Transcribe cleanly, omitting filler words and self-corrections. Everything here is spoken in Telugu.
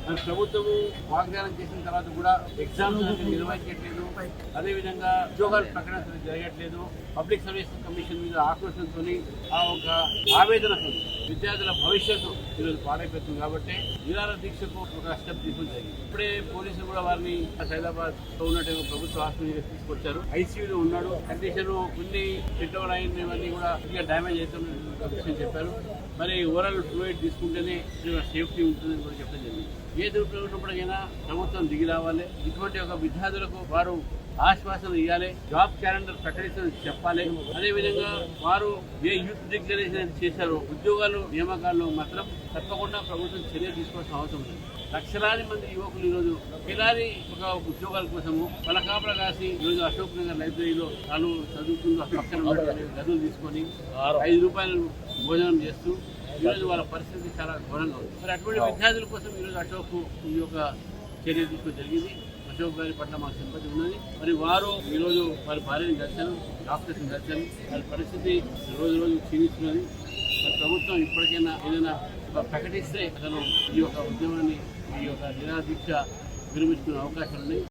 మరి ప్రభుత్వము వాగ్దానం చేసిన తర్వాత కూడా ఎగ్జామ్స్ నిర్వహించట్లేదు, అదేవిధంగా ఉద్యోగాలు ప్రకటన జరగట్లేదు. పబ్లిక్ సర్వీస్ కమిషన్ మీద ఆక్రోషంతో ఆ ఒక ఆవేదనతో విద్యార్థుల భవిష్యత్తు ఈరోజు పాడైపోతుంది. కాబట్టి నిరాహార దీక్షకు ఒక స్టెప్ తీసుకుని జరిగింది. ఇప్పుడే పోలీసులు కూడా వారిని హైదరాబాద్ లో ఉన్నట్టు ప్రభుత్వ హాస్పిటల్ తీసుకొచ్చారు. ఐసీయూలో ఉన్నాడు. కండిషన్ కొన్ని పెట్రోల్ అయినవన్నీ కూడా డ్యామేజ్ అవుతున్న విషయం చెప్పారు. మరి ఓవరాల్ ఫ్లూయిడ్ తీసుకుంటేనే సేఫ్టీ ఉంటుందని కూడా చెప్పడం జరిగింది. ఏది ఉన్నప్పటికైనా ప్రభుత్వం దిగి రావాలి. ఇటువంటి ఒక విద్యార్థులకు వారు ఆశ్వాసన ఇవ్వాలి, జాబ్ క్యాలెండర్ ప్రకటించని చెప్పాలి. అదేవిధంగా వారు ఏ యూత్ డిక్లరేషన్ చేశారో ఉద్యోగాలు నియామకాల్లో మాత్రం తప్పకుండా ప్రభుత్వం చర్య తీసుకోవాల్సిన అవసరం ఉంది. లక్షలాది మంది యువకులు ఈరోజు వేలాది ఒక ఉద్యోగాల కోసము వాళ్ళ కాపలా కాసి ఈరోజు అశోక్ నగర్ లైబ్రరీలో తాను చదువుకుంటూ పక్కన గదులు తీసుకొని 5 రూపాయలు భోజనం చేస్తూ ఈరోజు వాళ్ళ పరిస్థితి చాలా ఘోరంగా ఉంది. మరి అటువంటి విద్యార్థుల కోసం ఈరోజు అశోక్ ఈ యొక్క చర్య తీసుకోవడం జరిగింది. అశోక్ గారి పట్ల మాకు సింపతి ఉన్నది. మరి వారు ఈరోజు వారి భార్యని కలిశారు, డాక్టర్స్ని కలిశారు. వారి పరిస్థితి రోజు క్షీణిస్తున్నది. మరి ప్రభుత్వం ఇప్పటికైనా ఏదైనా ప్రకటిస్తే అతను ఈ యొక్క ఉద్యమాన్ని, ఈ యొక్క నిరాదీక్ష విరమించుకునే అవకాశాలు ఉన్నాయి.